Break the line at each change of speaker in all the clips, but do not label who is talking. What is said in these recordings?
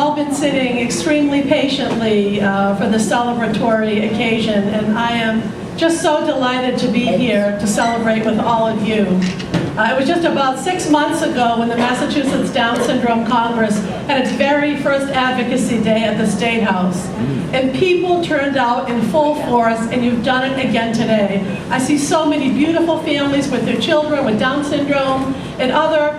all been sitting extremely patiently for the celebratory occasion, and I am just so delighted to be here to celebrate with all of you. It was just about 6 months ago when the Massachusetts Down Syndrome Congress had its very first Advocacy Day at the State House. And people turned out in full force, and you've done it again today. I see so many beautiful families with their children with Down syndrome and other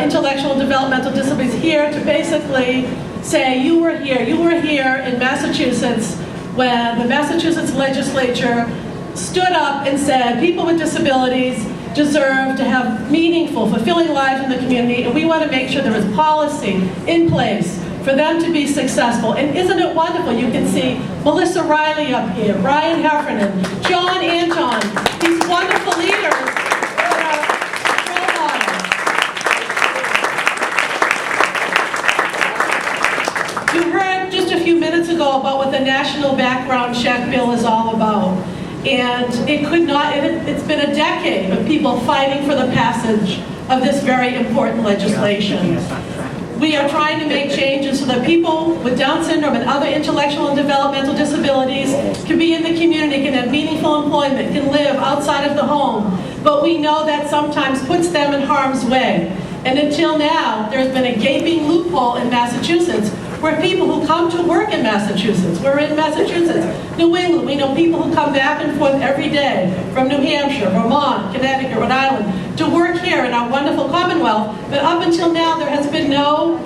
intellectual and developmental disabilities here to basically say you were here in Massachusetts when the Massachusetts legislature stood up and said people with disabilities deserve to have meaningful, fulfilling lives in the community, and we want to make sure there is policy in place for them to be successful. And isn't it wonderful? You can see Melissa Riley up here, Brian Heffernan, John Anton, these wonderful leaders that are role models. You heard just a few minutes ago about what the National Background Check Bill is all about. And it's been a decade of people fighting for the passage of this very important legislation. We are trying to make changes so that people with Down syndrome and other intellectual and developmental disabilities can be in the community, can have meaningful employment, can live outside of the home. But we know that sometimes puts them in harm's way. And until now, there's been a gaping loophole in Massachusetts where people who come to work in Massachusetts, we're in Massachusetts, New England, we know people who come back and forth every day from New Hampshire, Vermont, Connecticut, Rhode Island, to work here in our wonderful Commonwealth. But up until now, there has been no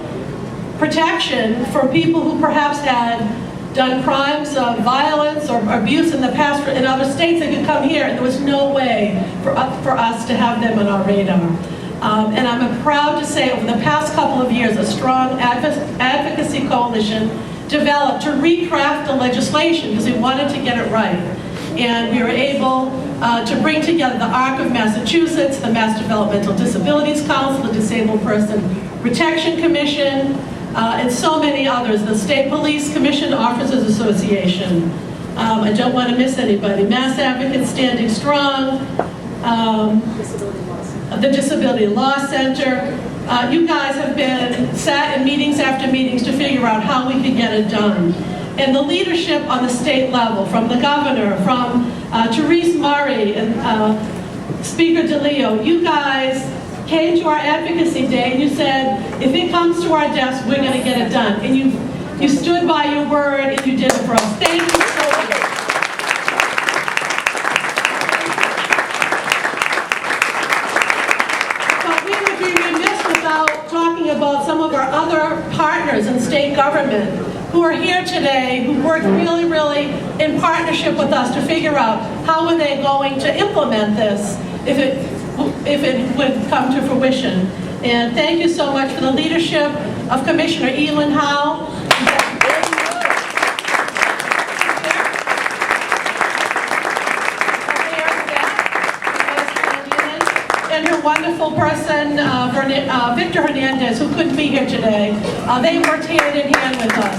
protection for people who perhaps had done crimes of violence or abuse in the past in other states. They could come here, and there was no way for us to have them on our radar. And I'm proud to say over the past couple of years, a strong advocacy coalition developed to recraft the legislation because we wanted to get it right. And we were able to bring together the ARC of Massachusetts, the Mass Developmental Disabilities Council, the Disabled Person Protection Commission, and so many others, the State Police Commission Officers Association. I don't want to miss anybody. Mass Advocates Standing Strong, the Disability Law Center. You guys have been sat in meetings after meetings to figure out how we could get it done. And the leadership on the state level, from the governor, from Therese Murray and Speaker DeLeo, you guys came to our advocacy day and you said, if it comes to our desk, we're going to get it done. And you stood by your word and you did it for us. Thank you so much. Talking about some of our other partners in state government who are here today, who worked really, really in partnership with us to figure out how are they going to implement this if it would come to fruition. And thank you so much for the leadership of Commissioner Elin Howe. And her wonderful person, Victor Hernandez, who couldn't be here today. They worked hand in hand with us.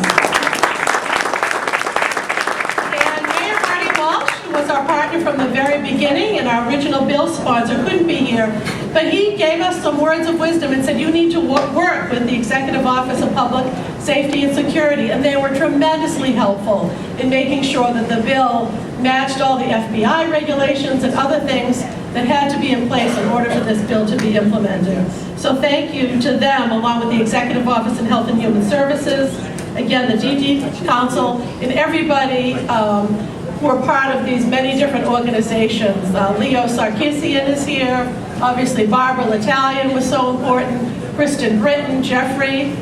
And Mayor Marty Walsh, who was our partner from the very beginning and our original bill sponsor, couldn't be here. But he gave us some words of wisdom and said, you need to work with the Executive Office of Public Safety and Security. And they were tremendously helpful in making sure that the bill matched all the FBI regulations and other things that had to be in place in order for this bill to be implemented. So thank you to them, along with the Executive Office in Health and Human Services, again, the DD Council, and everybody who are part of these many different organizations. Leo Sarkissian is here. Obviously, Barbara L'Italian was so important. Kristen Britton, Jeffrey,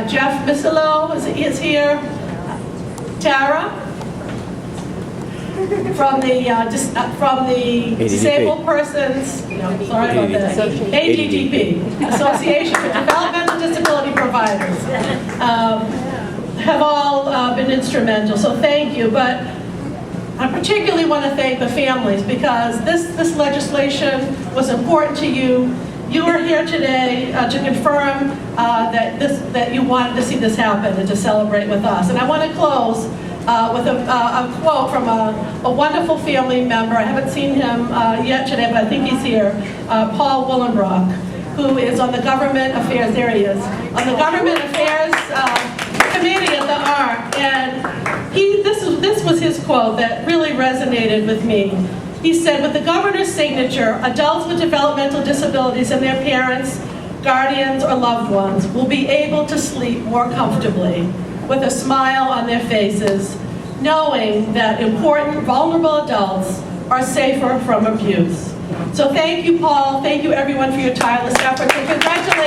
Jeff Misilo is here. Tara, from the Disabled Persons, sorry about that, ADDP, Association for Developmental Disability Providers, have all been instrumental, so thank you. But I particularly want to thank the families because this legislation was important to you. You are here today to confirm that you wanted to see this happen and to celebrate with us. And I want to close with a quote from a wonderful family member. I haven't seen him yet today, but I think he's here. Paul Willenbrock, who is on the Government Affairs, there he is, on the Government Affairs Committee quote that really resonated with me. He said, with the governor's signature, adults with developmental disabilities and their parents, guardians, or loved ones will be able to sleep more comfortably with a smile on their faces, knowing that important, vulnerable adults are safer from abuse. So thank you, Paul. Thank you, everyone, for your tireless efforts. And congratulations.